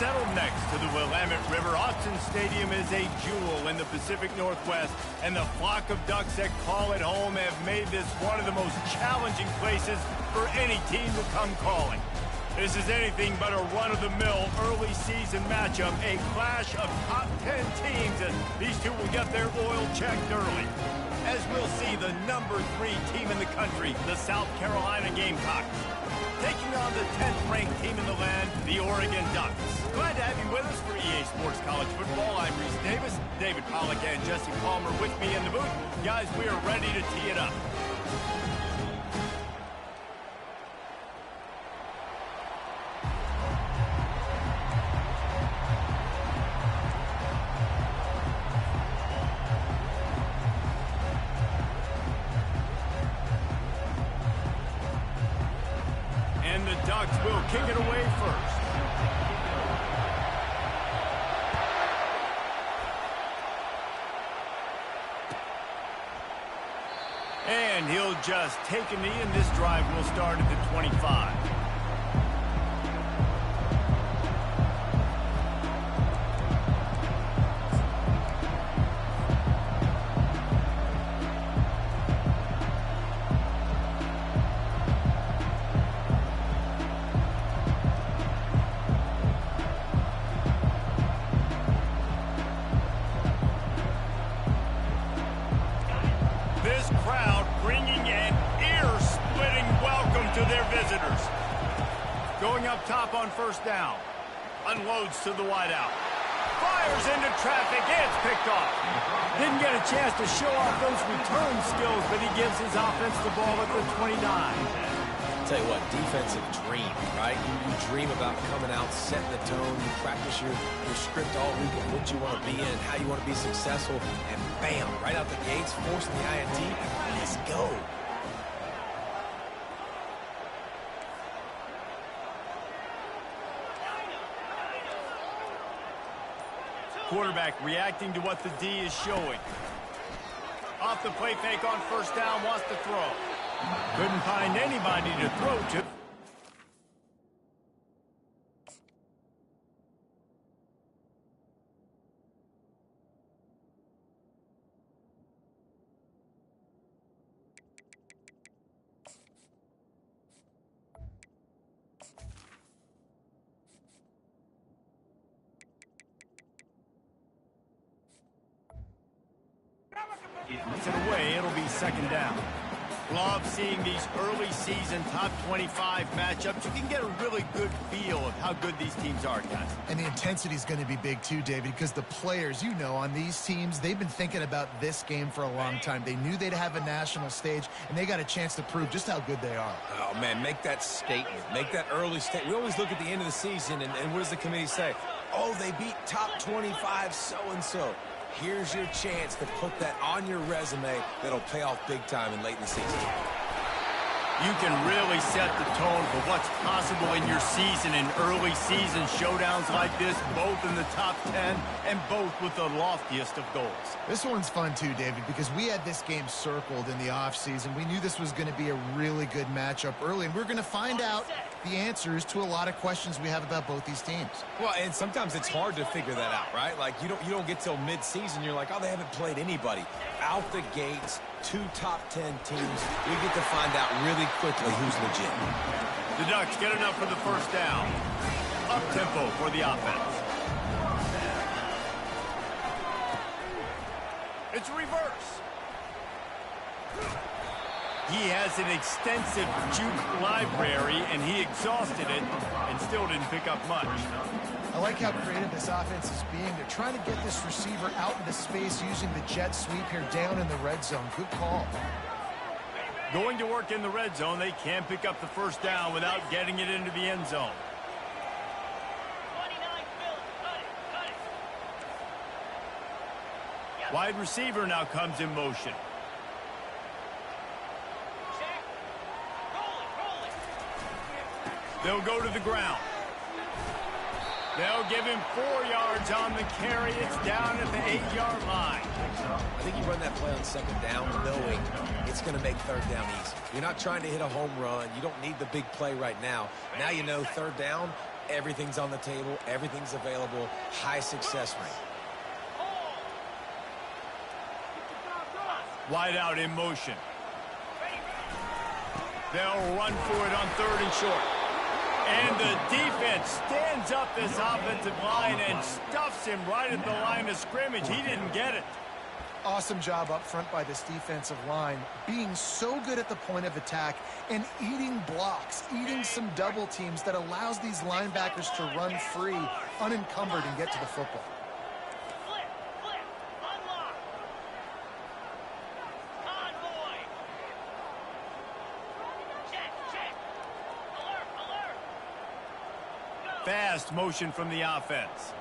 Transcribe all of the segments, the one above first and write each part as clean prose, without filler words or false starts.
Settled next to the Willamette River, Autzen Stadium is a jewel in the Pacific Northwest, and the flock of Ducks that call it home have made this one of the most challenging places for any team to come calling. This is anything but a run-of-the-mill early season matchup, a clash of top 10 teams, and these two will get their oil checked early. As we'll see, the #3 team in the country, the South Carolina Gamecocks, taking on the 10th-ranked team in the land, the Oregon Ducks. Glad to have you with us for EA Sports College Football. I'm Reese Davis, David Pollack, and Jesse Palmer with me in the booth. Guys, we are ready to tee it up. And the Ducks will kick it away first. And he'll just take a knee, and this drive will start at the 25. This crowd bringing an ear-splitting welcome to their visitors. Going up top on first down. Unloads to the wideout. Fires into traffic. It's picked off. Didn't get a chance to show off those return skills, but he gives his offense the ball at the 29. Tell you what, defensive dream, right? You dream about coming out, setting the tone. You practice your script all week of what you want to be in, how you want to be successful, and bam, right out the gates, forcing the INT. Let's go. Quarterback reacting to what the D is showing. Off the play fake on first down, wants to throw. Couldn't find anybody to throw to. Gets it away, it'll be second down. Love seeing these early season top 25 matchups. You can get a really good feel of how good these teams are, guys. And the intensity is going to be big too, David, because the players, you know, on these teams, they've been thinking about this game for a long time. They knew they'd have a national stage, and they got a chance to prove just how good they are. Oh, man, make that statement. Make that early statement. We always look at the end of the season, and what does the committee say? Oh, they beat top 25 so-and-so. Here's your chance to put that on your resume that'll pay off big time and late in the season. You can really set the tone for what's possible in your season in early season showdowns like this, both in the top 10 and both with the loftiest of goals. This one's fun too, David, because we had this game circled in the offseason. We knew this was going to be a really good matchup early, and we're going to find out the answers to a lot of questions we have about both these teams. Well, and sometimes it's hard to figure that out, right? Like, you don't get till mid-season, you're like, oh, they haven't played anybody. Out the gates, 2 top 10 teams, we get to find out really quickly who's legit. The Ducks get enough for the first down. Up-tempo for the offense. It's reverse. He has an extensive juke library, and he exhausted it and still didn't pick up much. I like how creative this offense is being. They're trying to get this receiver out into space using the jet sweep here down in the red zone. Good call. Going to work in the red zone, they can't pick up the first down without getting it into the end zone. Wide receiver now comes in motion. They'll go to the ground. They'll give him 4 yards on the carry. It's down at the 8-yard line. I think you run that play on second down knowing it's going to make third down easy. You're not trying to hit a home run. You don't need the big play right now. Now you know third down, everything's on the table, everything's available, high success rate. Wide out in motion. They'll run for it on 3rd and short. And the defense stands up this offensive line and stuffs him right at the line of scrimmage. He didn't get it. Awesome job up front by this defensive line, being so good at the point of attack and eating blocks, eating some double teams that allows these linebackers to run free, unencumbered, and get to the football. Fast motion from the offense.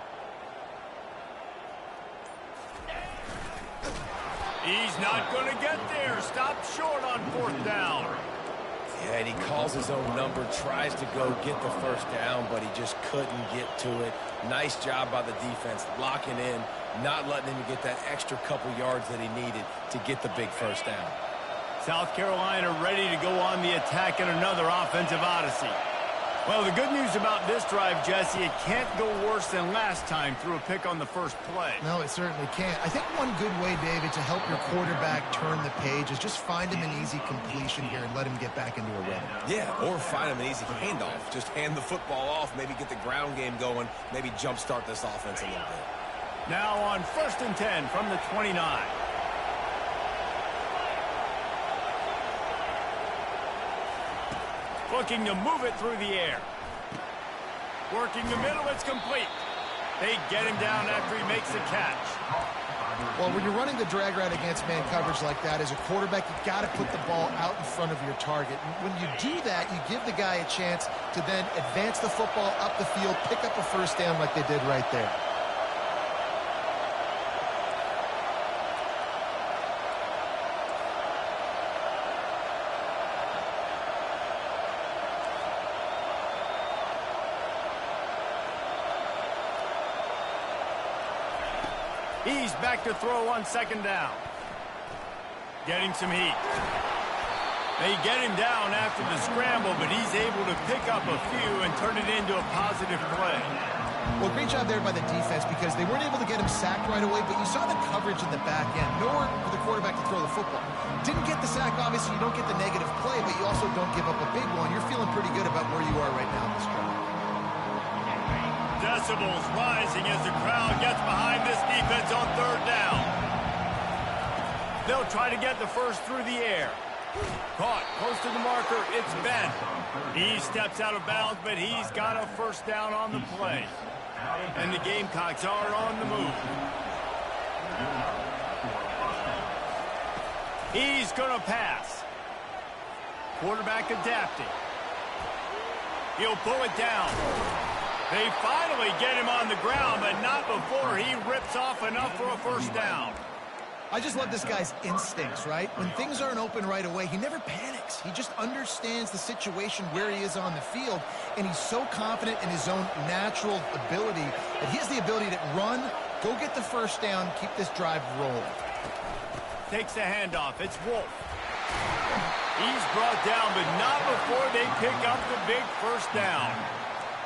He's not going to get there. Stop short on 4th down. Yeah, and he calls his own number, tries to go get the first down, but he just couldn't get to it. Nice job by the defense, locking in, not letting him get that extra couple yards that he needed to get the big first down. South Carolina ready to go on the attack in another offensive odyssey. Well, the good news about this drive, Jesse, it can't go worse than last time through a pick on the first play. No, it certainly can't. I think one good way, David, to help your quarterback turn the page is just find him an easy completion here and let him get back into a rhythm. Yeah, or find him an easy handoff. Just hand the football off, maybe get the ground game going, maybe jumpstart this offense a little bit. Now on 1st and 10 from the 29. Looking to move it through the air. Working the middle, it's complete. They get him down after he makes the catch. Well, when you're running the drag route against man coverage like that, as a quarterback, you got to put the ball out in front of your target. And when you do that, you give the guy a chance to then advance the football up the field, pick up a first down like they did right there. He's back to throw on 2nd down. Getting some heat. They get him down after the scramble, but he's able to pick up a few and turn it into a positive play. Well, great job there by the defense because they weren't able to get him sacked right away, but you saw the coverage in the back end. Nowhere for the quarterback to throw the football. Didn't get the sack, obviously. You don't get the negative play, but you also don't give up a big one. You're feeling pretty good about where you are right now in this drive. Decibels rising as the crowd gets behind this defense on 3rd down. They'll try to get the first through the air. Caught close to the marker. It's Ben. He steps out of bounds, but he's got a first down on the play. And the Gamecocks are on the move. He's going to pass. Quarterback adapting. He'll pull it down. They finally get him on the ground, but not before he rips off enough for a first down. I just love this guy's instincts, right? When things aren't open right away, he never panics. He just understands the situation where he is on the field, and he's so confident in his own natural ability that he has the ability to run, go get the first down, keep this drive rolling. Takes the handoff. It's Wolf. He's brought down, but not before they pick up the big first down.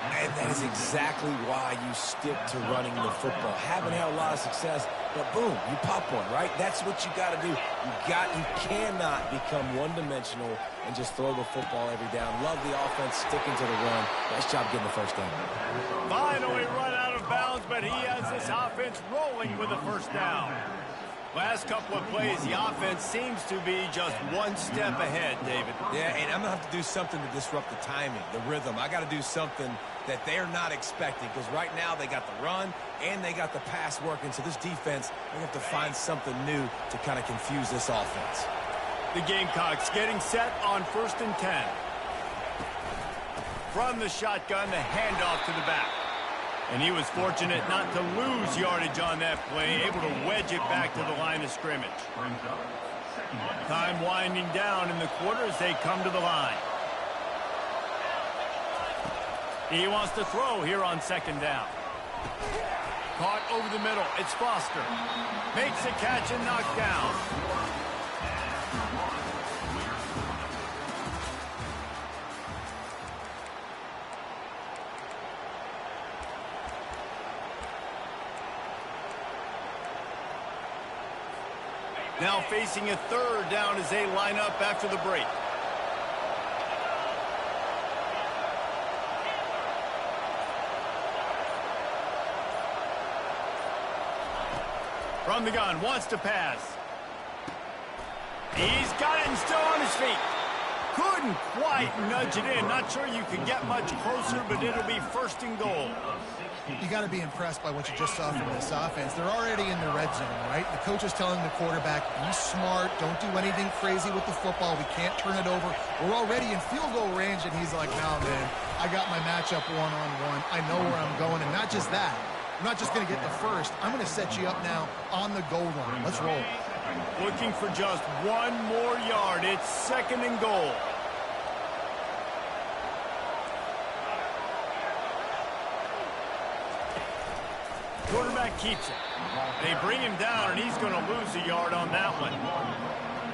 And that is exactly why you stick to running the football. Haven't had a lot of success, but boom, you pop one, right? That's what you got to do. You cannot become one-dimensional and just throw the football every down. Love the offense sticking to the run. Nice job getting the first down. Finally run out of bounds, but he has this offense rolling with a first down. Last couple of plays, the offense seems to be just one step ahead, David. Yeah, and I'm going to have to do something to disrupt the timing, the rhythm. I got to do something that they're not expecting because right now they got the run and they got the pass working. So this defense, they have to find something new to kind of confuse this offense. The Gamecocks getting set on 1st and 10. From the shotgun, the handoff to the back. And he was fortunate not to lose yardage on that play, able to wedge it back to the line of scrimmage. Time winding down in the quarter as they come to the line. He wants to throw here on 2nd down. Caught over the middle. It's Foster. Makes a catch and knocked down. Now facing a third down as they line up after the break. From the gun, wants to pass. He's got it and still on his feet. Couldn't quite nudge it in. Not sure you can get much closer, but it'll be first and goal. You got to be impressed by what you just saw from this offense. They're already in the red zone, right? The coach is telling the quarterback, be smart, don't do anything crazy with the football. We can't turn it over. We're already in field goal range, and he's like, no, man, I got my matchup one-on-one. I know where I'm going, and not just that. I'm not just going to get the first. I'm going to set you up now on the goal line. Let's roll. Looking for just one more yard. It's second and goal. Quarterback keeps it. They bring him down, and he's going to lose a yard on that one.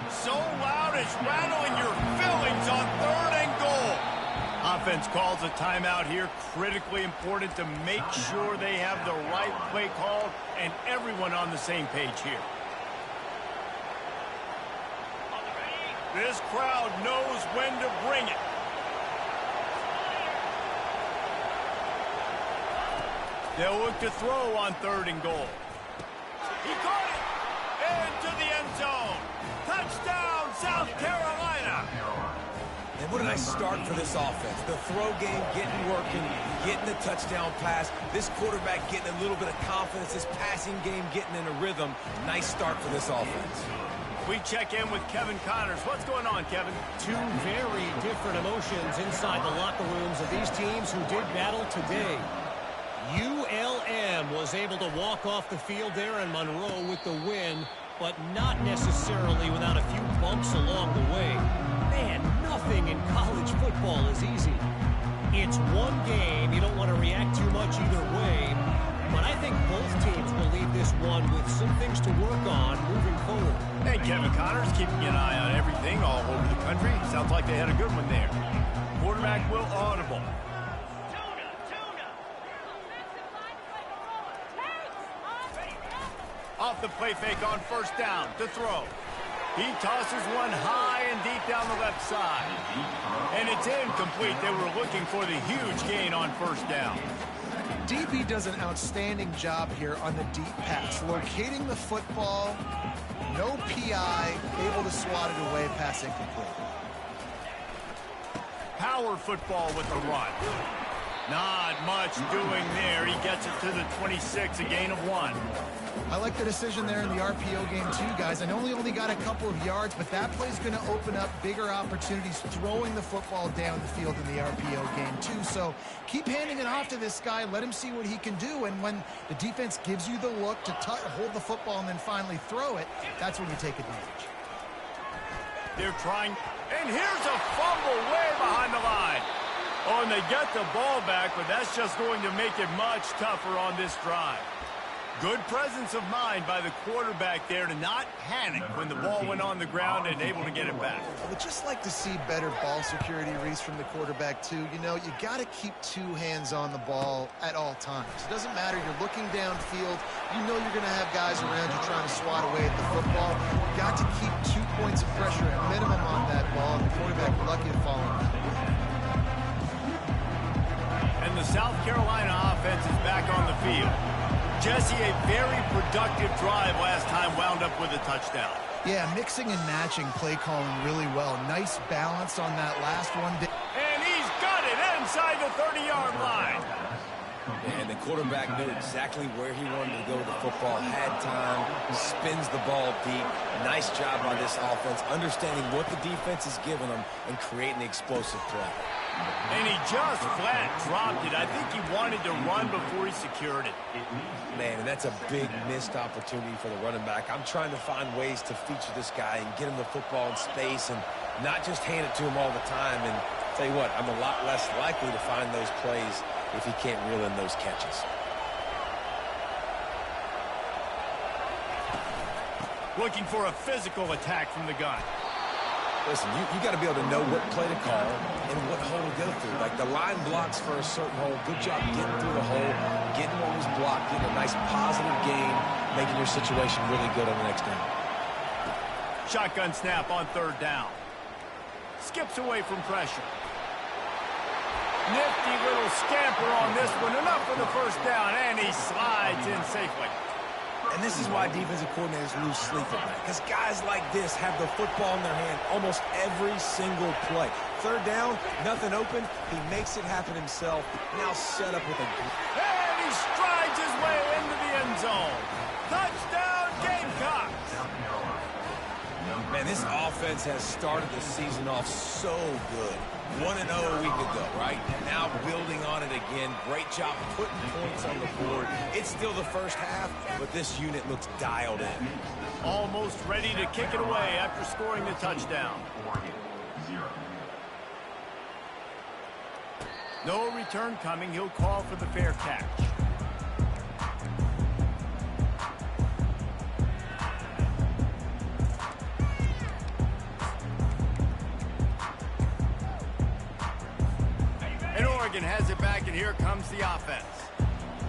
So loud it's rattling your fillings on third and goal. Offense calls a timeout here. Critically important to make sure they have the right play call and everyone on the same page here. This crowd knows when to bring it. They'll look to throw on third and goal. He caught it into the end zone. Touchdown, South Carolina. And what a nice start for this offense. The throw game getting working, getting the touchdown pass. This quarterback getting a little bit of confidence. This passing game getting in a rhythm. Nice start for this offense. We check in with Kevin Connors. What's going on, Kevin? Two very different emotions inside the locker rooms of these teams who did battle today. ULM was able to walk off the field there in Monroe with the win, but not necessarily without a few bumps along the way. Man, nothing in college football is easy. It's one game. You don't want to react too much either way, but I think both teams will leave this one with some things to work on moving forward. Hey, Kevin Connors keeping an eye on everything all over the country. Sounds like they had a good one there. Quarterback will audible. Off the play fake on first down to throw. He tosses one high and deep down the left side. And it's incomplete. They were looking for the huge gain on first down. DB does an outstanding job here on the deep pass, locating the football, no PI, able to swat it away, pass incomplete. Power football with the run. Not much doing there. He gets it to the 26, a gain of 1. I like the decision there in the RPO game too, guys. I know he only got a couple of yards, but that play's going to open up bigger opportunities throwing the football down the field in the RPO game too. So keep handing it off to this guy. Let him see what he can do. And when the defense gives you the look to hold the football and then finally throw it, that's when you take advantage. They're trying, and here's a fumble way behind the line. Oh, and they get the ball back, but that's just going to make it much tougher on this drive. Good presence of mind by the quarterback there to not panic when the ball went on the ground and able to get it back. I would just like to see better ball security, Reese, from the quarterback too. You know, you got to keep two hands on the ball at all times. It doesn't matter. You're looking downfield. You know you're going to have guys around you trying to swat away at the football. You got to keep 2 points of pressure at minimum on that ball. And the quarterback will lucky to fall on that. And the South Carolina offense is back on the field. Jesse, a very productive drive last time wound up with a touchdown. Yeah, mixing and matching play calling really well. Nice balance on that last one. And he's got it inside the 30-yard line. And the quarterback knew exactly where he wanted to go with the football, had time, spins the ball deep. Nice job by this offense, understanding what the defense is giving them and creating the explosive play. And he just flat dropped it. I think he wanted to run before he secured it. Man, and that's a big missed opportunity for the running back. I'm trying to find ways to feature this guy and get him the football in space and not just hand it to him all the time. And tell you what, I'm a lot less likely to find those plays if he can't reel in those catches. Looking for a physical attack from the gun. Listen, you got to be able to know what play to call and what hole to go through. Like the line blocks for a certain hole. Good job getting through the hole, getting what was blocked, getting a nice positive gain, making your situation really good on the next down. Shotgun snap on third down. Skips away from pressure. Nifty little scamper on this one. Enough for the first down, and he slides in safely. And this is why defensive coordinators lose sleep at night, because guys like this have the football in their hand almost every single play. Third down, nothing open. He makes it happen himself. Now set up with a... And he strides his way into the end zone. Touchdown, Gamecocks! Man, this offense has started the season off so good. 1-0 a week ago, right? Now building on it again. Great job putting points on the board. It's still the first half, but this unit looks dialed in. Almost ready to kick it away after scoring the touchdown. No return coming. He'll call for the fair catch. And Oregon has it back, and here comes the offense.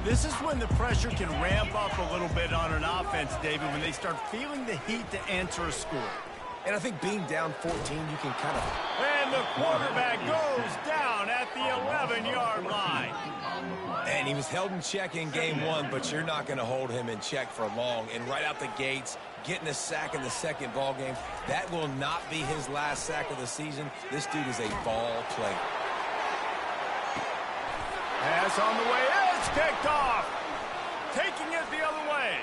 This is when the pressure can ramp up a little bit on an offense, David, when they start feeling the heat to answer a score. And I think being down 14, you can kind of... And the quarterback goes down at the 11-yard line. And he was held in check in game one, but you're not going to hold him in check for long. And right out the gates, getting a sack in the second ball game, that will not be his last sack of the season. This dude is a ball player. Pass on the way. It's kicked off. Taking it the other way.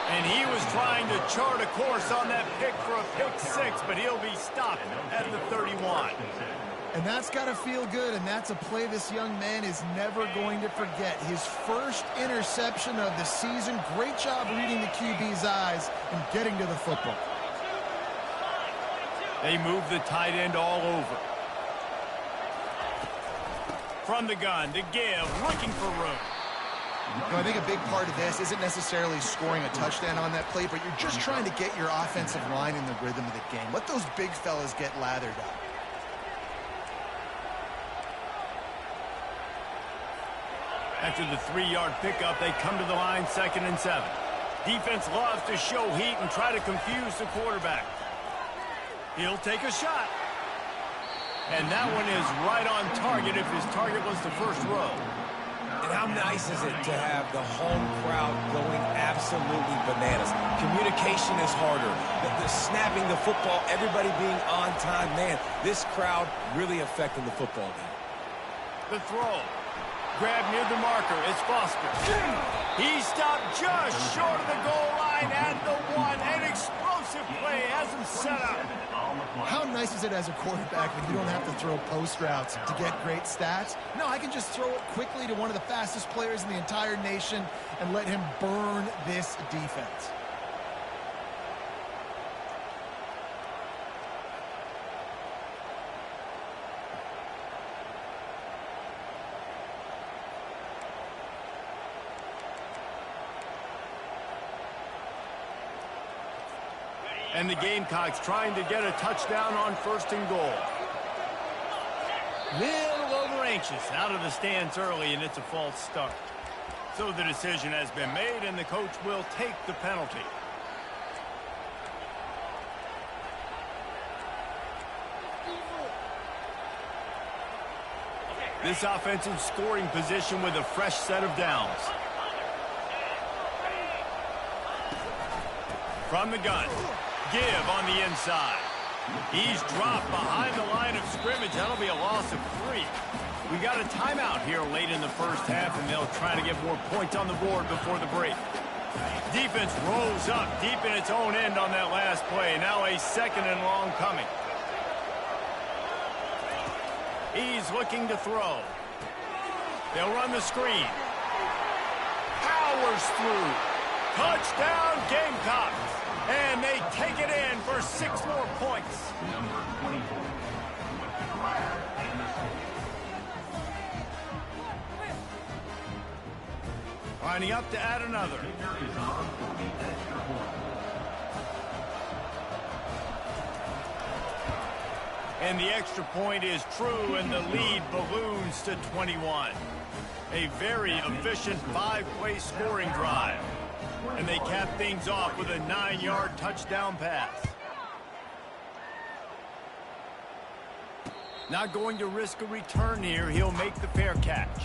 And he was trying to chart a course on that pick for a pick six, but he'll be stopped at the 31. And that's got to feel good, and that's a play this young man is never going to forget. His first interception of the season. Great job reading the QB's eyes and getting to the football. They move the tight end all over. From the gun to give, looking for room. I think a big part of this isn't necessarily scoring a touchdown on that play, but you're just trying to get your offensive line in the rhythm of the game. Let those big fellas get lathered up. After the 3-yard pickup, they come to the line 2nd and 7. Defense loves to show heat and try to confuse the quarterback. He'll take a shot. And that one is right on target if his target was the first row. And how nice is it to have the home crowd going absolutely bananas? Communication is harder. The snapping the football, everybody being on time. Man, this crowd really affecting the football game. The throw. Grab near the marker. It's Foster. He stopped just short of the goal line at the 1. An explosive play has him set up. How nice is it as a quarterback when you don't have to throw post routes to get great stats? No, I can just throw it quickly to one of the fastest players in the entire nation and let him burn this defense. And the Gamecocks trying to get a touchdown on 1st and goal. Little over anxious, out of the stands early, and it's a false start. So the decision has been made, and the coach will take the penalty. This offensive scoring position with a fresh set of downs. From the gun. Give on the inside. He's dropped behind the line of scrimmage. That'll be a loss of 3. We got a timeout here late in the first half, and they'll try to get more points on the board before the break. Defense rolls up deep in its own end on that last play. Now a 2nd and long coming. He's looking to throw. They'll run the screen. Powers through. Touchdown, Gamecocks. And they take it in for 6 more points. Lining up to add another. And the extra point is true, and the lead balloons to 21. A very efficient 5-play scoring drive. And they cap things off with a 9-yard touchdown pass. Not going to risk a return here. He'll make the fair catch.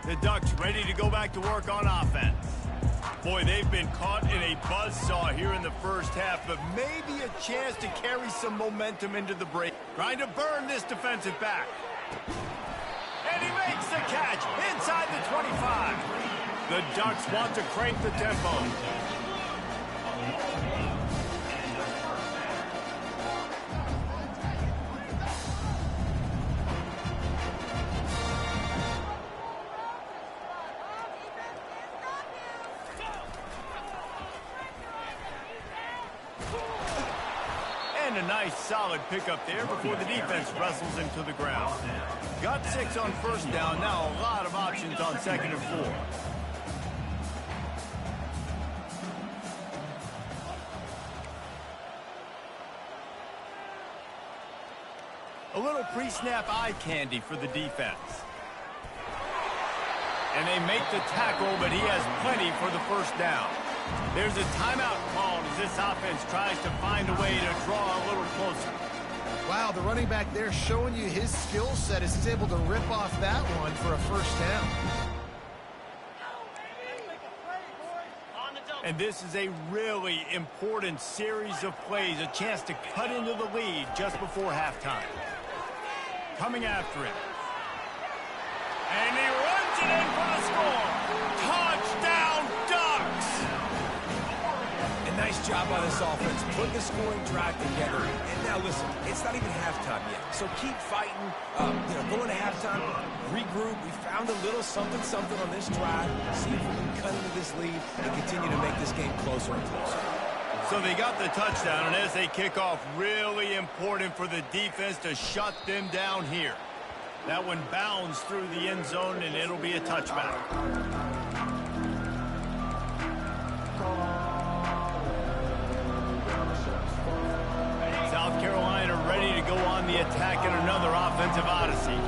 The Ducks ready to go back to work on offense. Boy, they've been caught in a buzzsaw here in the first half, but maybe a chance to carry some momentum into the break. Trying to burn this defensive back. And he makes the catch inside the 25. The Ducks want to crank the tempo. And a nice solid pickup there before the defense wrestles him to the ground. Got 6 on first down. Now a lot of options on 2nd and 4. A little pre-snap eye candy for the defense. And they make the tackle, but he has plenty for the first down. There's a timeout called as this offense tries to find a way to draw a little closer. Wow, the running back there showing you his skill set as he's able to rip off that one for a first down. And this is a really important series of plays, a chance to cut into the lead just before halftime. Coming after him. And he runs it in for the score. Touchdown, Ducks! And nice job by this offense, putting the scoring drive together. And now listen, it's not even halftime yet, so keep fighting. Going to halftime, regroup. We found a little something on this drive. See if we can cut into this lead and continue to make this game closer and closer. So they got the touchdown, and as they kick off, really important for the defense to shut them down here. That one bounds through the end zone, and it'll be a touchback. South Carolina ready to go on the attack in another offensive odyssey.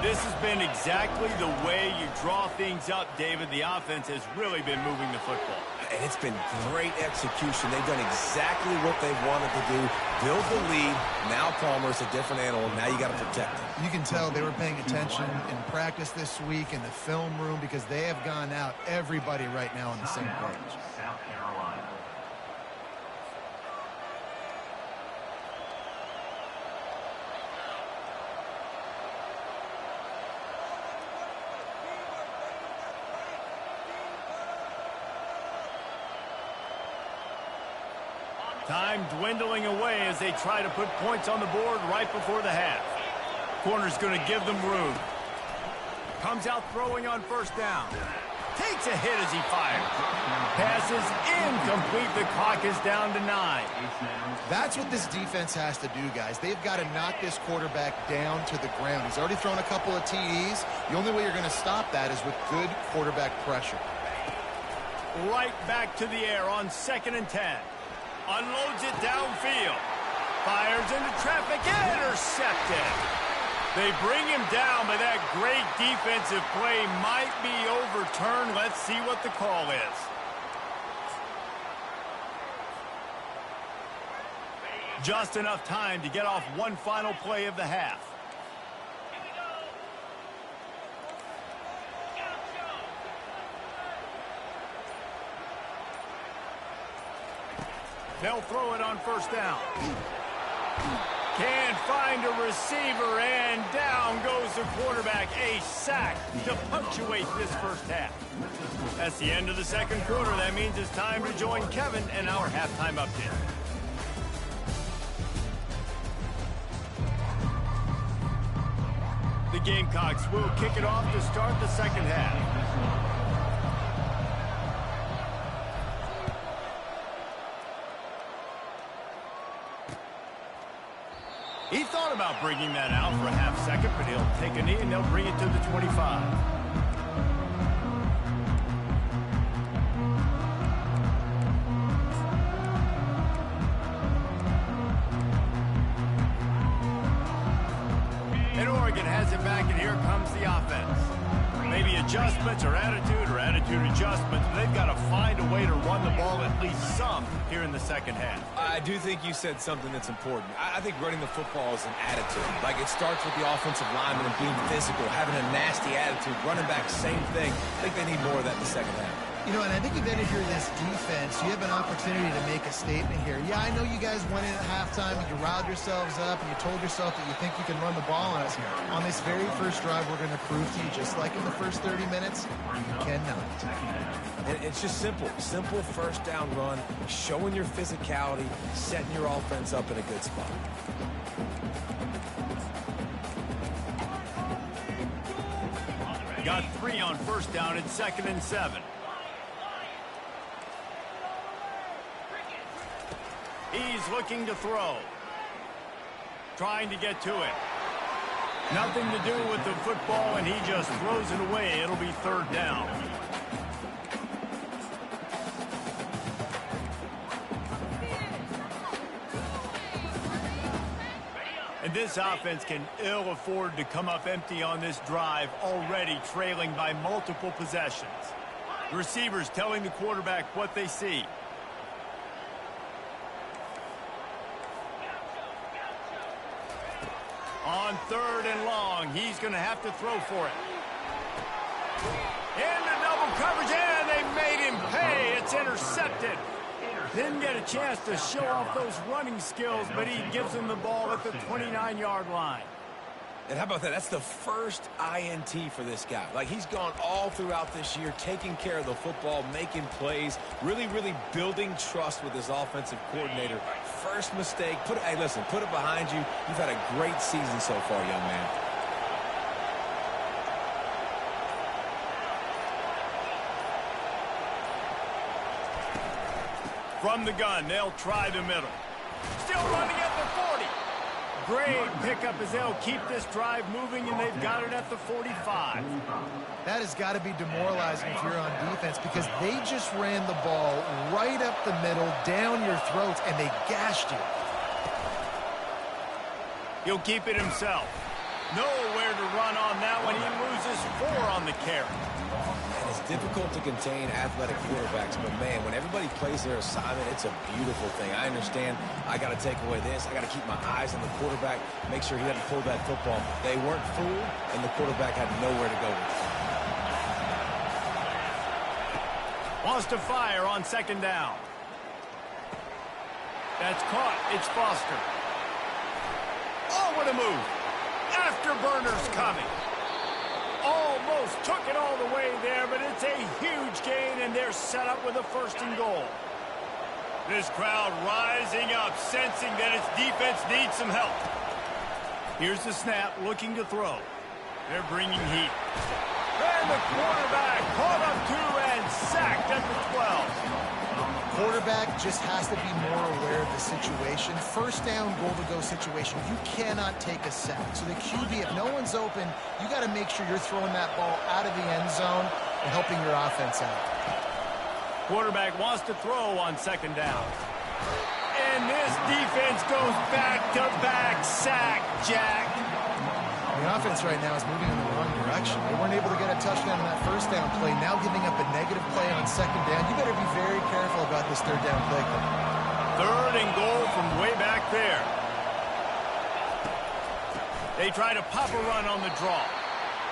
This has been exactly the way you draw things up, David. The offense has really been moving the football. And it's been great execution. They've done exactly what they've wanted to do. Build the lead. Now Palmer's a different animal. Now you got to protect him. You can tell they were paying attention in practice this week in the film room because they have gone out, everybody right now on the same page. South Carolina. Time dwindling away as they try to put points on the board right before the half. Corner's going to give them room. Comes out throwing on first down. Takes a hit as he fires. Passes incomplete. The clock is down to 9. That's what this defense has to do, guys. They've got to knock this quarterback down to the ground. He's already thrown a couple of TDs. The only way you're going to stop that is with good quarterback pressure. Right back to the air on 2nd and 10. Unloads it downfield. Fires into traffic. Intercepted. They bring him down, but that great defensive play might be overturned. Let's see what the call is. Just enough time to get off one final play of the half. They'll throw it on first down. Can't find a receiver, and down goes the quarterback. A sack to punctuate this first half. That's the end of the second quarter. That means it's time to join Kevin in our halftime update. The Gamecocks will kick it off to start the second half. He thought about bringing that out for a half second, but he'll take a knee and they'll bring it to the 25. comes the offense. Maybe adjustments or attitude adjustments. But they've got to find a way to run the ball at least some here in the second half. I do think you said something that's important. I think running the football is an attitude. Like, it starts with the offensive lineman and being physical, having a nasty attitude. Running back, same thing. I think they need more of that in the second half. You know, and I think you've got to hear this defense. You have an opportunity to make a statement here. Yeah, I know you guys went in at halftime and you riled yourselves up and you told yourself that you think you can run the ball on us. On this very first drive, we're going to prove to you, just like in the first 30 minutes, you cannot. And it's just simple. Simple first down run, showing your physicality, setting your offense up in a good spot. Got 3 on first down. It's 2nd and 7. He's looking to throw. Trying to get to it. Nothing to do with the football, and he just throws it away. It'll be 3rd down. And this offense can ill afford to come up empty on this drive, already trailing by multiple possessions. The receivers telling the quarterback what they see. On 3rd and long, he's going to have to throw for it. Into double coverage, and they made him pay. It's intercepted. Didn't get a chance to show off those running skills, but he gives him the ball at the 29-yard line. And how about that? That's the first INT for this guy. Like, he's gone all throughout this year, taking care of the football, making plays, really, really building trust with his offensive coordinator. First mistake. Hey, listen, put it behind you. You've had a great season so far, young man. From the gun, they'll try the middle. Still running at the 40. Great pickup as they'll keep this drive moving, and they've got it at the 45. That has got to be demoralizing if you're on defense, because they just ran the ball right up the middle, down your throats, and they gashed you. He'll keep it himself. Nowhere to run on that one. He loses 4 on the carry. And it's difficult to contain athletic quarterbacks, but man, when everybody plays their assignment, it's a beautiful thing. I understand I got to take away this. I got to keep my eyes on the quarterback, make sure he doesn't pull that football. They weren't fooled, and the quarterback had nowhere to go with it. Wants to fire on 2nd down. That's caught. It's Foster. Oh, what a move. Afterburner's coming. Almost took it all the way there, but it's a huge gain, and they're set up with a 1st and goal. This crowd rising up, sensing that its defense needs some help. Here's the snap, looking to throw. They're bringing heat. And the quarterback caught up 2 and sacked at the 12. Quarterback just has to be more aware of the situation. First down, goal-to-go situation. You cannot take a sack. So the QB, if no one's open, you got to make sure you're throwing that ball out of the end zone and helping your offense out. Quarterback wants to throw on 2nd down. And this defense goes back-to-back sack, Jack. The offense right now is moving in the wrong direction. They weren't able to get a touchdown on that first down play. Now giving up a negative play on 2nd down. You better be very careful about this 3rd down play. 3rd and goal from way back there. They try to pop a run on the draw.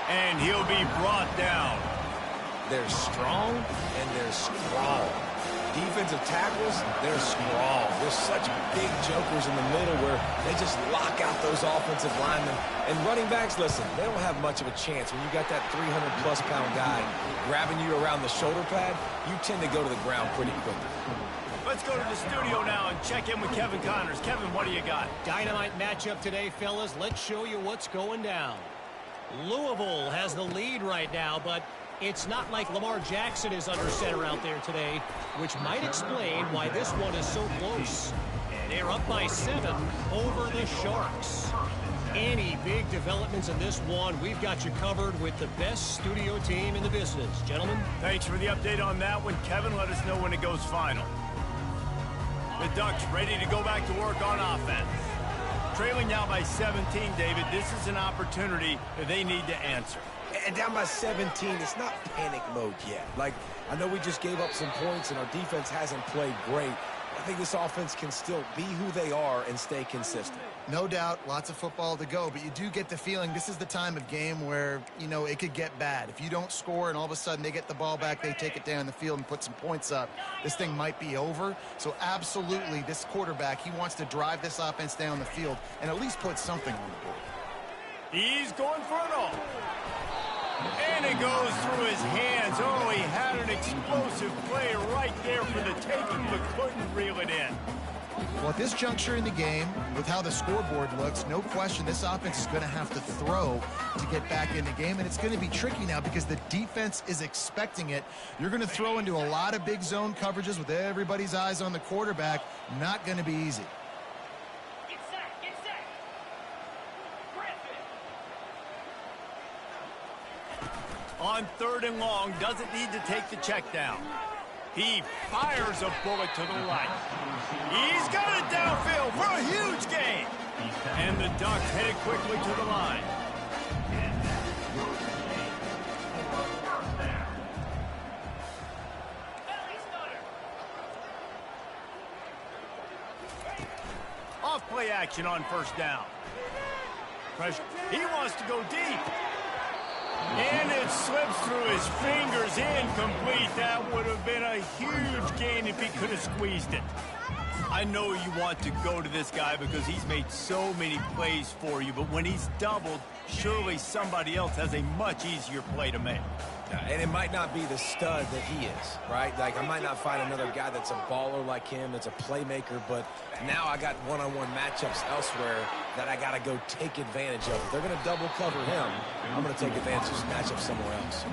And he'll be brought down. They're strong, and they're strong. Defensive tackles, they're strong. There's such big jokers in the middle where they just lock out those offensive linemen. And running backs, listen, they don't have much of a chance. When you got that 300-plus pound guy grabbing you around the shoulder pad, you tend to go to the ground pretty quickly. Let's go to the studio now and check in with Kevin Connors. Kevin, what do you got? Dynamite matchup today, fellas. Let's show you what's going down. Louisville has the lead right now, but it's not like Lamar Jackson is under center out there today, which might explain why this one is so close. They're up by 7 over the Sharks. Any big developments in this one, we've got you covered with the best studio team in the business. Gentlemen. Thanks for the update on that one. Kevin, let us know when it goes final. The Ducks ready to go back to work on offense. Trailing now by 17, David. This is an opportunity that they need to answer. And down by 17, it's not panic mode yet. Like, I know we just gave up some points and our defense hasn't played great. I think this offense can still be who they are and stay consistent. No doubt, lots of football to go, but you do get the feeling this is the time of game where, you know, it could get bad. If you don't score and all of a sudden they get the ball back, they take it down the field and put some points up, this thing might be over. So absolutely, this quarterback, he wants to drive this offense down the field and at least put something on the board. He's going for it all. And it goes through his hands. Oh, he had an explosive play right there for the taking, but couldn't reel it in. Well, at this juncture in the game, with how the scoreboard looks, no question this offense is going to have to throw to get back in the game, and it's going to be tricky now because the defense is expecting it. You're going to throw into a lot of big zone coverages with everybody's eyes on the quarterback. Not going to be easy. On 3rd and long, doesn't need to take the check down. He fires a bullet to the right. He's got it downfield for a huge gain. And the Ducks headed quickly to the line. Off play action on 1st down. Pressure. He wants to go deep. And it slips through his fingers, incomplete. That would have been a huge gain if he could have squeezed it. I know you want to go to this guy because he's made so many plays for you, but when he's doubled, surely somebody else has a much easier play to make. And it might not be the stud that he is, right? Like, I might not find another guy that's a baller like him, that's a playmaker, but now I got one-on-one matchups elsewhere that I got to go take advantage of. If they're going to double cover him, I'm going to take advantage of this matchup somewhere else.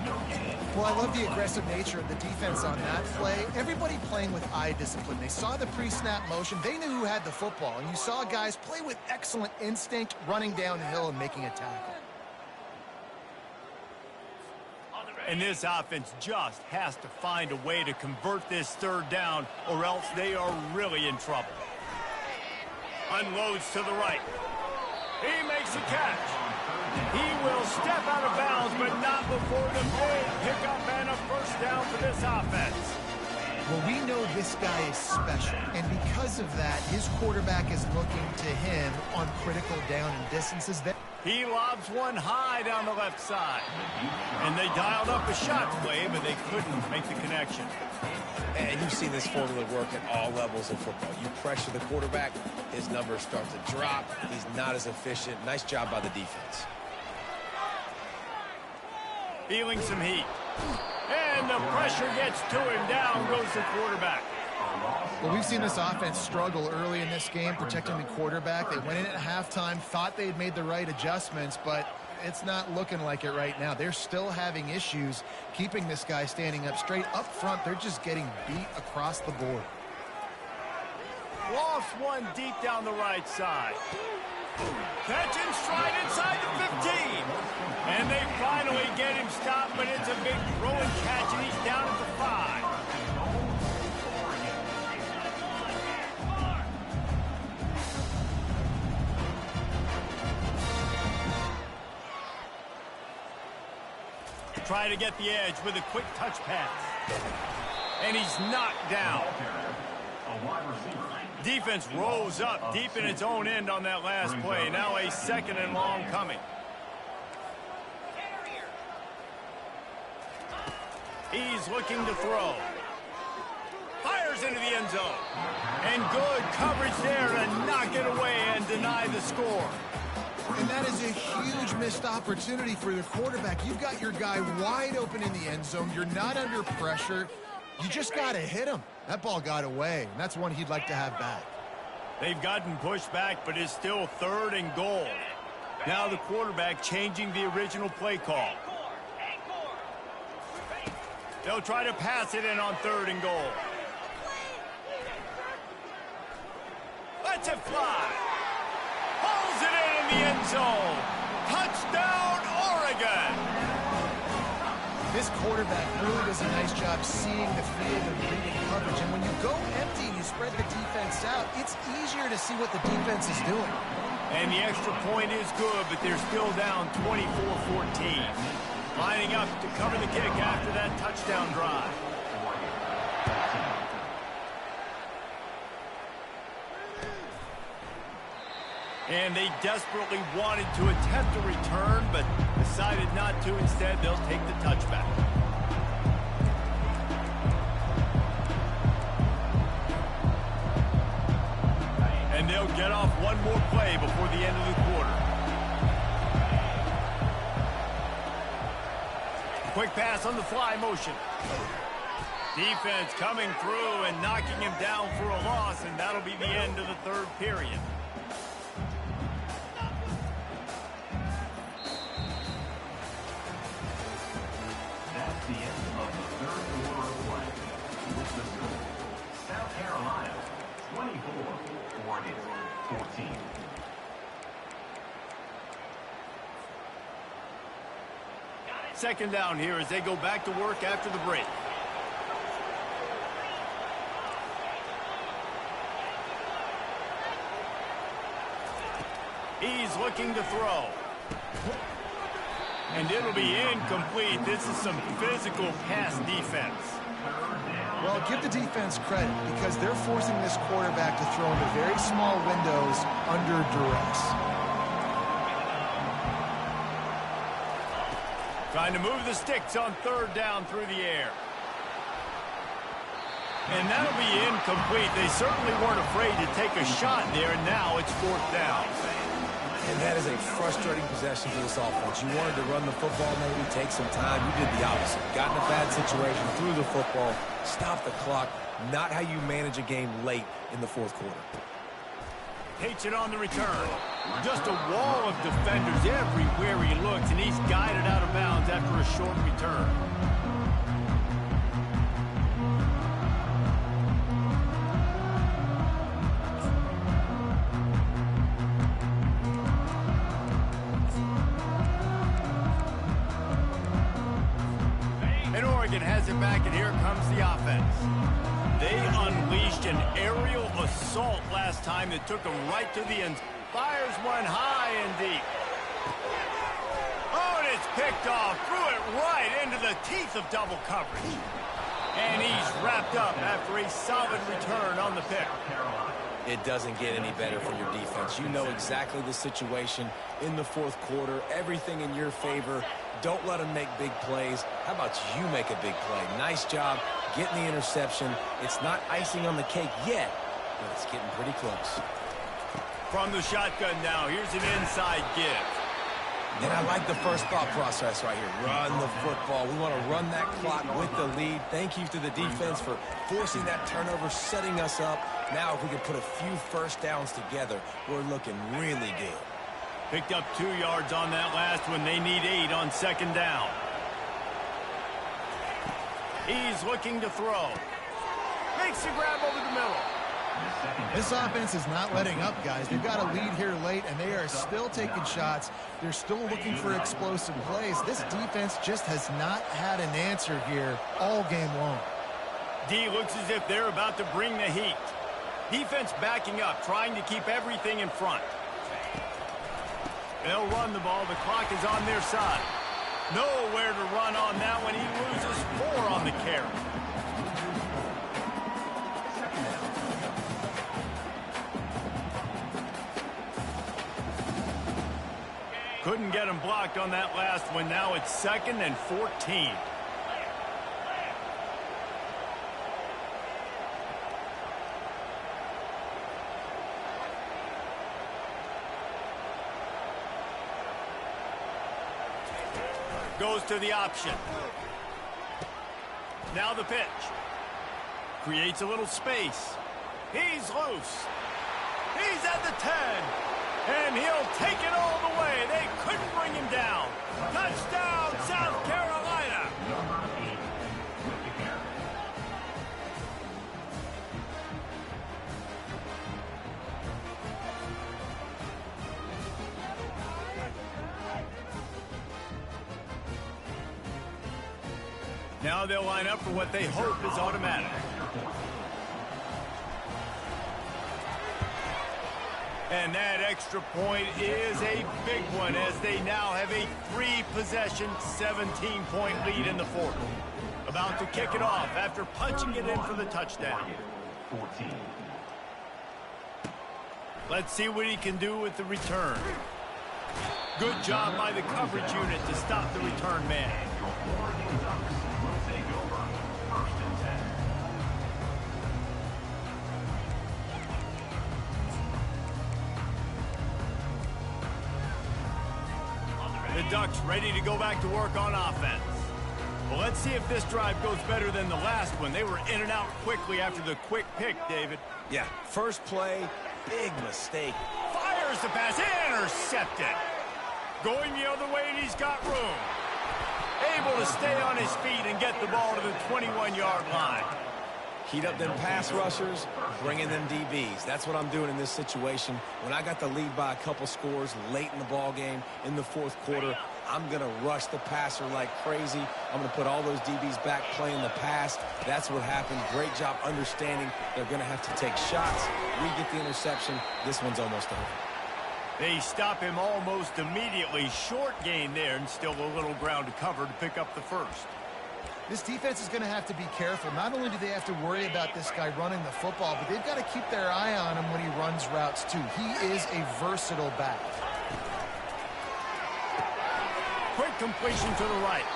Well, I love the aggressive nature of the defense on that play. Everybody playing with eye discipline. They saw the pre-snap motion. They knew who had the football, and you saw guys play with excellent instinct, running downhill and making a tackle. And this offense just has to find a way to convert this 3rd down, or else they are really in trouble. Unloads to the right. He makes a catch. He will step out of bounds, but not before the big pickup and a 1st down for this offense. Well, we know this guy is special, and because of that, his quarterback is looking to him on critical down and distances. He lobs one high down the left side. And they dialed up a shot play, but they couldn't make the connection. And you've seen this formula work at all levels of football. You pressure the quarterback, his numbers start to drop. He's not as efficient. Nice job by the defense. Feeling some heat. And the pressure gets to him. Down goes the quarterback. Well, we've seen this offense struggle early in this game, protecting the quarterback. They went in at halftime, thought they had made the right adjustments, but it's not looking like it right now. They're still having issues keeping this guy standing up straight. Up front, they're just getting beat across the board. Lost one deep down the right side. Catch and stride inside the 15. And they finally get him stopped, but it's a big throw and catch, and he's down at the 5. Try to get the edge with a quick touch pass. And he's knocked down. Defense rolls up deep in its own end on that last play. Now a 2nd and long coming. He's looking to throw. Fires into the end zone. And good coverage there to knock it away and deny the score. And that is a huge missed opportunity for the quarterback. You've got your guy wide open in the end zone. You're not under pressure. You just got to hit him. That ball got away, and that's one he'd like to have back. They've gotten pushed back, but it's still 3rd and goal. Now the quarterback changing the original play call. They'll try to pass it in on 3rd and goal. Lets it fly. Pulls it in the end zone. Touchdown, Oregon. This quarterback really does a nice job seeing the field and reading coverage. And when you go empty and you spread the defense out, it's easier to see what the defense is doing. And the extra point is good, but they're still down 24-14. Lining up to cover the kick after that touchdown drive. And they desperately wanted to attempt a return, but decided not to. Instead, they'll take the touchback. And they'll get off one more play before the end of the quarter. Quick pass on the fly motion. Defense coming through and knocking him down for a loss, and that'll be the end of the third period. That's the end of the third quarter of play. With the score, South Carolina 24, Oregon 14. Second down here as they go back to work after the break. He's looking to throw. And it'll be incomplete. This is some physical pass defense. Well, give the defense credit because they're forcing this quarterback to throw into very small windows under duress. Trying to move the sticks on third down through the air. And that'll be incomplete. They certainly weren't afraid to take a shot there, and now it's fourth down. And that is a frustrating possession for this offense. You wanted to run the football, maybe take some time. You did the opposite. Got in a bad situation, threw the football, stopped the clock. Not how you manage a game late in the fourth quarter. Takes it on the return. Just a wall of defenders everywhere he looks, and he's guided out of bounds after a short return. And Oregon has it back, and here comes the offense. They unleashed an aerial assault last time that took them right to the end. Fires one high and deep. Oh, and it's picked off. Threw it right into the teeth of double coverage. And he's wrapped up after a solid return on the pick. It doesn't get any better for your defense. You know exactly the situation in the fourth quarter. Everything in your favor. Don't let them make big plays. How about you make a big play? Nice job getting the interception. It's not icing on the cake yet, but it's getting pretty close. From the shotgun now, here's an inside give. And I like the first thought process right here. Run the football. We want to run that clock with the lead. Thank you to the defense for forcing that turnover, setting us up. Now if we can put a few first downs together, we're looking really good. Picked up 2 yards on that last one. They need 8 on second down. He's looking to throw. Makes the grab over the middle. This offense is not letting up, guys. They've got a lead here late, and they are still taking shots. They're still looking for explosive plays. This defense just has not had an answer here all game long. D looks as if they're about to bring the heat. Defense backing up, trying to keep everything in front. They'll run the ball. The clock is on their side. Nowhere to run on that one. He loses 4 on the carry. Couldn't get him blocked on that last one. Now it's 2nd and 14. Goes to the option. Now the pitch. Creates a little space. He's loose. He's at the 10. And he'll take it all the way. They couldn't bring him down. Touchdown, South Carolina. Now they'll line up for what they hope is automatic. And that extra point is a big one as they now have a 3-possession, 17-point lead in the fourth. About to kick it off after punching it in for the touchdown. 14. Let's see what he can do with the return. Good job by the coverage unit to stop the return man. Your Oregon Ducks will take over 1st and 10. The Ducks ready to go back to work on offense. Well, let's see if this drive goes better than the last one. They were in and out quickly after the quick pick, David. Yeah, first play, big mistake. Fires the pass, intercepted. Going the other way, and he's got room. Able to stay on his feet and get the ball to the 21-yard line. Heat up them pass rushers, bring in them DBs. That's what I'm doing in this situation. When I got the lead by a couple scores late in the ball game in the fourth quarter, I'm going to rush the passer like crazy. I'm going to put all those DBs back playing the pass. That's what happened. Great job understanding they're going to have to take shots. We get the interception. This one's almost over. They stop him almost immediately. Short gain there, and still a little ground to cover to pick up the first. This defense is going to have to be careful. Not only do they have to worry about this guy running the football, but they've got to keep their eye on him when he runs routes, too. He is a versatile back. Quick completion to the right.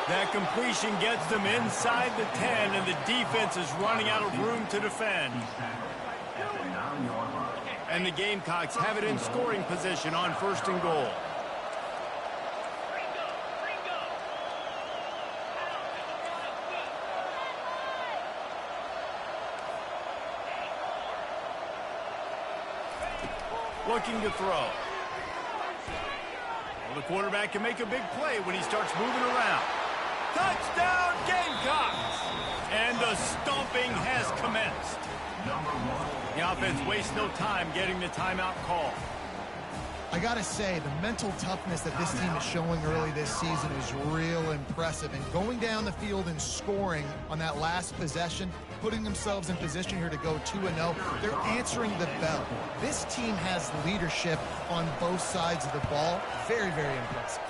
That completion gets them inside the 10, and the defense is running out of room to defend. At the 9-yard line. And the Gamecocks have it in scoring position on 1st and goal. Looking to throw. Well, the quarterback can make a big play when he starts moving around. Touchdown, Gamecocks! And the stomping has commenced. The offense wastes no time getting the timeout call. I got to say, the mental toughness that this team is showing early this season is real impressive. And going down the field and scoring on that last possession, putting themselves in position here to go 2-0, they're answering the bell. This team has leadership on both sides of the ball. Very, very impressive.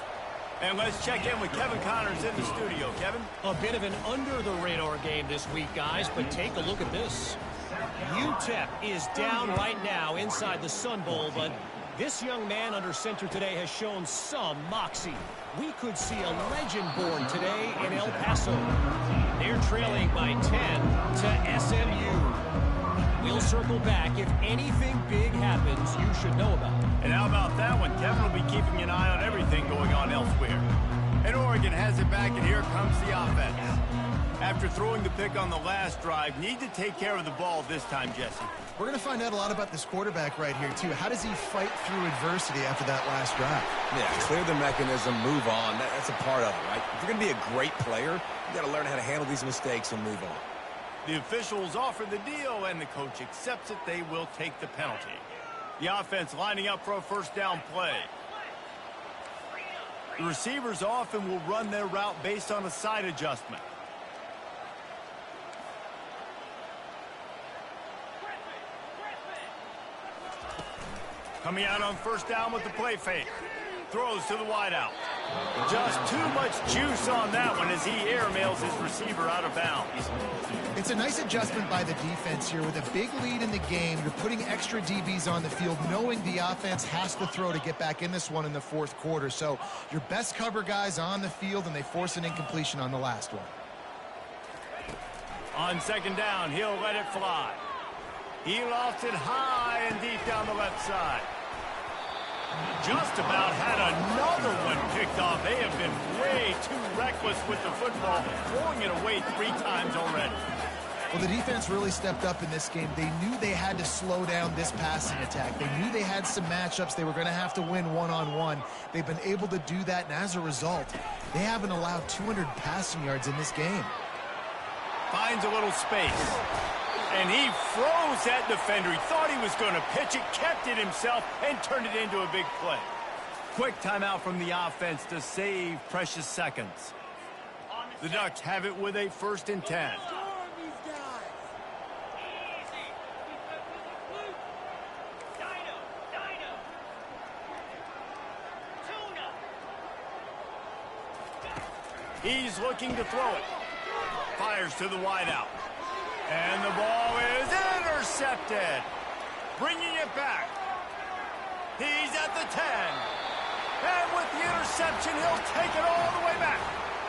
And let's check in with Kevin Connors in the studio. Kevin? A bit of an under-the-radar game this week, guys, but take a look at this. UTEP is down right now inside the Sun Bowl, but this young man under center today has shown some moxie. We could see a legend born today in El Paso. They're trailing by 10 to SMU. We'll circle back. If anything big happens, you should know about it. And how about that one? Kevin will be keeping an eye on everything going on elsewhere. And Oregon has it back, and here comes the offense. After throwing the pick on the last drive, need to take care of the ball this time, Jesse. We're going to find out a lot about this quarterback right here, too. How does he fight through adversity after that last drive? Yeah, clear the mechanism, move on. That's a part of it, right? If you're going to be a great player, you got to learn how to handle these mistakes and move on. The officials offer the deal, and the coach accepts it. They will take the penalty. The offense lining up for a first down play. The receivers often will run their route based on a side adjustment. Coming out on first down with the play fake. Throws to the wideout. Just too much juice on that one as he airmails his receiver out of bounds. It's a nice adjustment by the defense here. With a big lead in the game, you're putting extra DBs on the field, knowing the offense has to throw to get back in this one in the fourth quarter. So your best cover guys on the field, and they force an incompletion on the last one. On second down, he'll let it fly. He lofts it high and deep down the left side. Just about had another one picked off. They have been way too reckless with the football, throwing it away 3 times already. Well, the defense really stepped up in this game. They knew they had to slow down this passing attack. They knew they had some matchups they were going to have to win one-on-one. They've been able to do that, and as a result, they haven't allowed 200 passing yards in this game. Finds a little space. And he froze that defender. He thought he was going to pitch it, kept it himself, and turned it into a big play. Quick timeout from the offense to save precious seconds. The Ducks have it with a 1st and 10. He's looking to throw it. Fires to the wideout. And the ball is intercepted. Bringing it back. He's at the 10. And with the interception, he'll take it all the way back.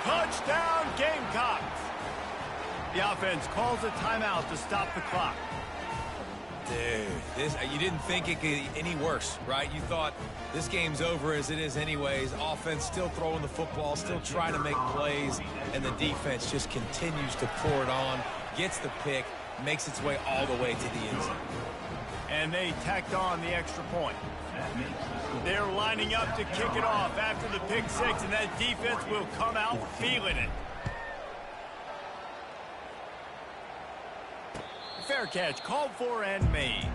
Touchdown, Gamecocks. The offense calls a timeout to stop the clock. Dude, you didn't think it could get any worse, right? You thought this game's over as it is anyways. Offense still throwing the football, still trying to make plays, and the defense just continues to pour it on, gets the pick, makes its way all the way to the end zone. And they tacked on the extra point. They're lining up to kick it off after the pick six, and that defense will come out feeling it. Fair catch, called for and made.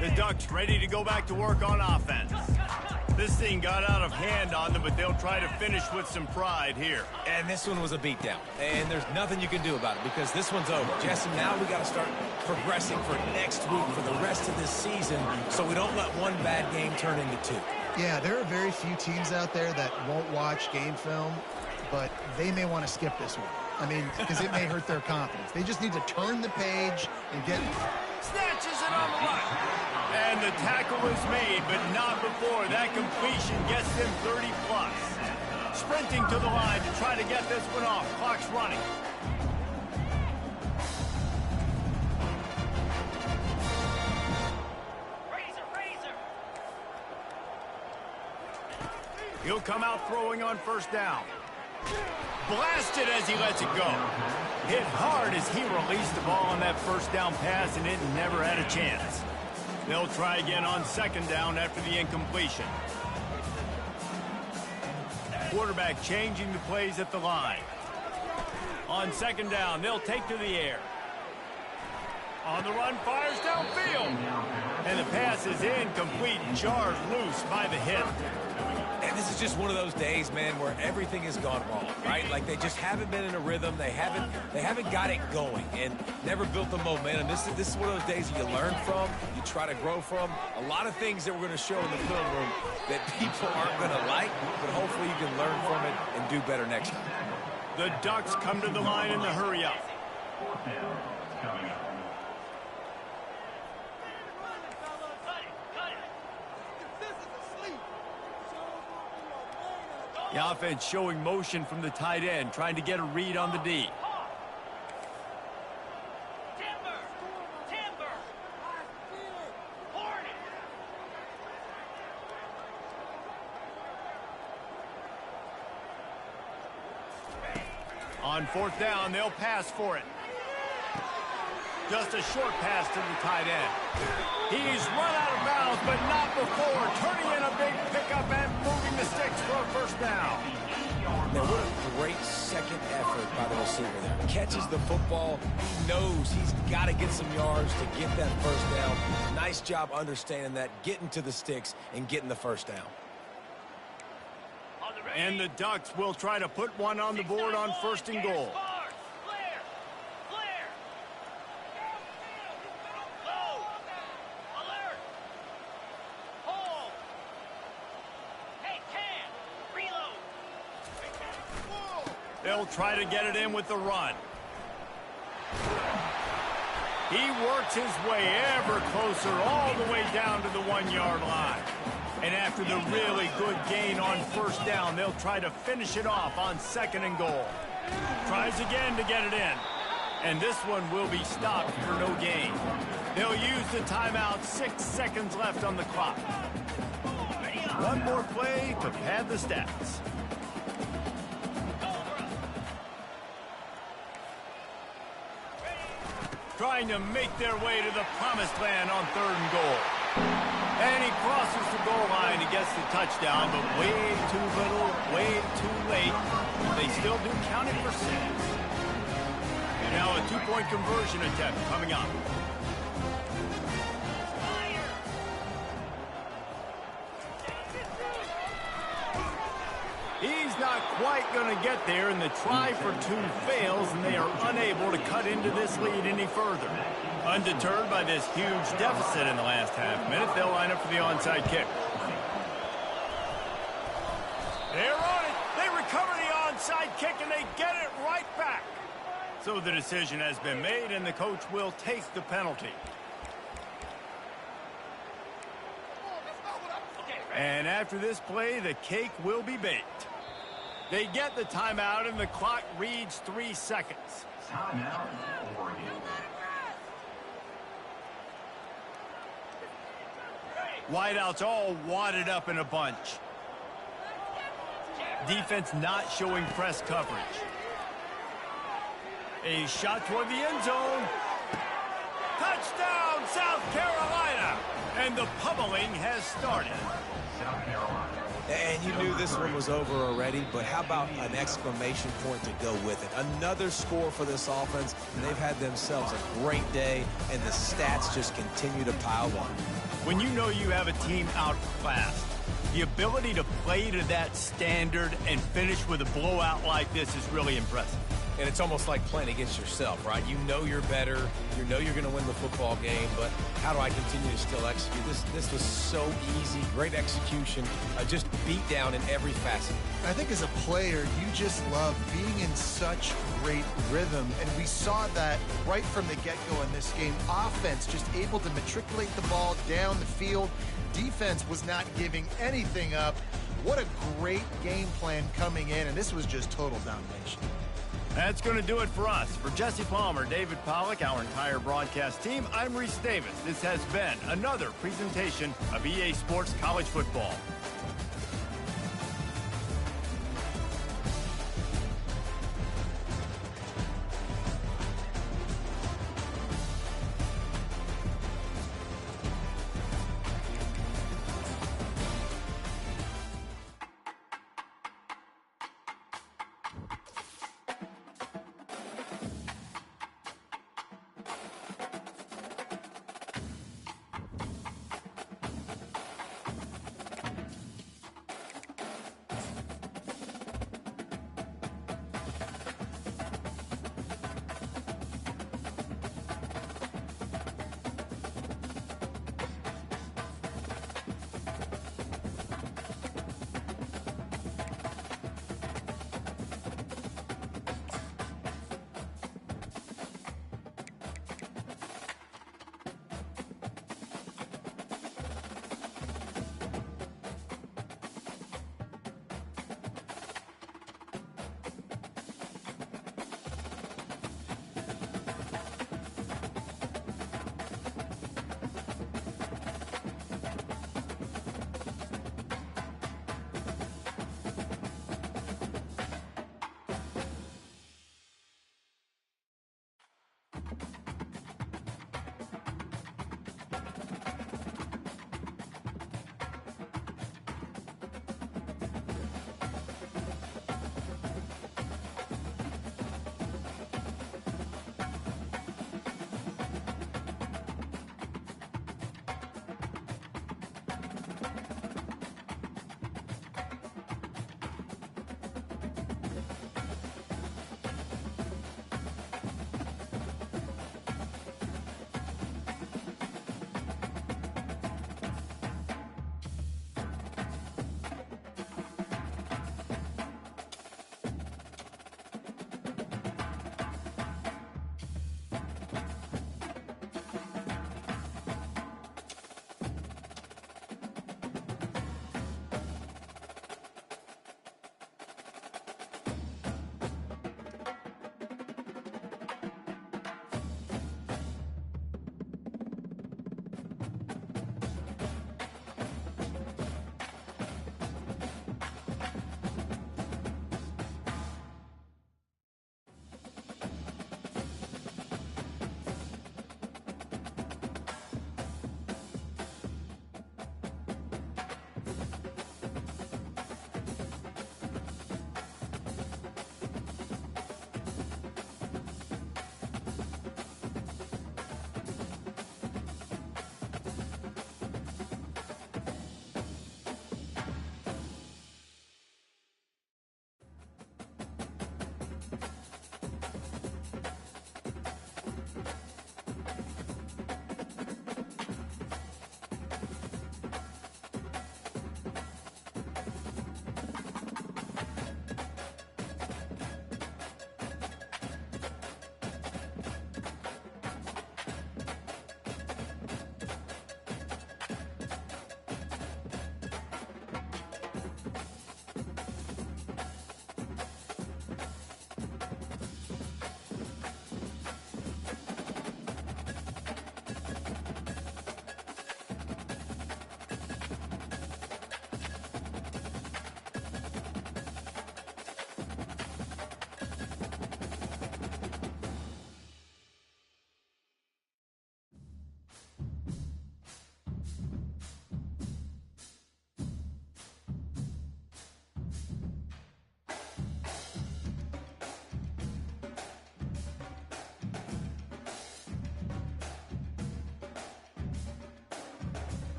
The Ducks ready to go back to work on offense. This thing got out of hand on them, but they'll try to finish with some pride here. And this one was a beatdown. And there's nothing you can do about it because this one's over. Jesse, now we got to start progressing for next week for the rest of this season so we don't let one bad game turn into two. Yeah, there are very few teams out there that won't watch game film, but they may want to skip this one. I mean, because it may hurt their confidence. They just need to turn the page and get... Snatches it on the run. And the tackle is made, but not before that completion gets them 30-plus. Sprinting to the line to try to get this one off. Clock's running. He'll come out throwing on first down. Blasted as he lets it go. Hit hard as he released the ball on that first down pass, and it never had a chance. They'll try again on second down after the incompletion. Quarterback changing the plays at the line. On second down, they'll take to the air. On the run, fires downfield. And the pass is incomplete, jarred loose by the hit. And this is just one of those days, man, where everything has gone wrong, right? Like they just haven't been in a rhythm. They haven't got it going and never built the momentum. This is one of those days that you learn from, you try to grow from. A lot of things that we're going to show in the film room that people aren't going to like, but hopefully you can learn from it and do better next time. The Ducks come to the line in the hurry up. Fourth down coming up. The offense showing motion from the tight end, trying to get a read on the D. On fourth down, they'll pass for it. Just a short pass to the tight end. He's run out of bounds, but not before turning in a big pickup and moving the sticks for a first down. Now, what a great second effort by the receiver there. Catches the football. He knows he's got to get some yards to get that first down. Nice job understanding that, getting to the sticks and getting the first down. And the Ducks will try to put one on the board on first and goal. They'll try to get it in with the run. He works his way ever closer all the way down to the 1-yard line. And after the really good gain on first down, they'll try to finish it off on second and goal. Tries again to get it in. And this one will be stopped for no gain. They'll use the timeout, 6 seconds left on the clock. One more play to pad the stats. Trying to make their way to the promised land on third and goal. And he crosses the goal line and gets the touchdown, but way too little, way too late. They still do count it for 6. And now a 2-point conversion attempt coming up. He's not quite going to get there, and the try for two fails, and they are unable to cut into this lead any further. Undeterred by this huge deficit in the last half minute, they'll line up for the onside kick. They're on it. They recover the onside kick, and they get it right back. So the decision has been made, and the coach will take the penalty. And after this play, the cake will be baked. They get the timeout, and the clock reads 3 seconds. Timeout, Oregon. Wideouts all wadded up in a bunch. Defense not showing press coverage. A shot toward the end zone. Touchdown, South Carolina! And the pummeling has started. South Carolina. And you knew this one was over already, but how about an exclamation point to go with it? Another score for this offense. They've had themselves a great day, and the stats just continue to pile on. When you know you have a team outclassed, the ability to play to that standard and finish with a blowout like this is really impressive. And it's almost like playing against yourself, right? You know you're better. You know you're going to win the football game, but how do I continue to still execute? This was so easy. Great execution. Just beat down in every facet. I think as a player, you just love being in such great rhythm, and we saw that right from the get-go in this game. Offense just able to matriculate the ball down the field. Defense was not giving anything up. What a great game plan coming in, and this was just total domination. That's going to do it for us. For Jesse Palmer, David Pollack, our entire broadcast team, I'm Reese Davis. This has been another presentation of EA Sports College Football.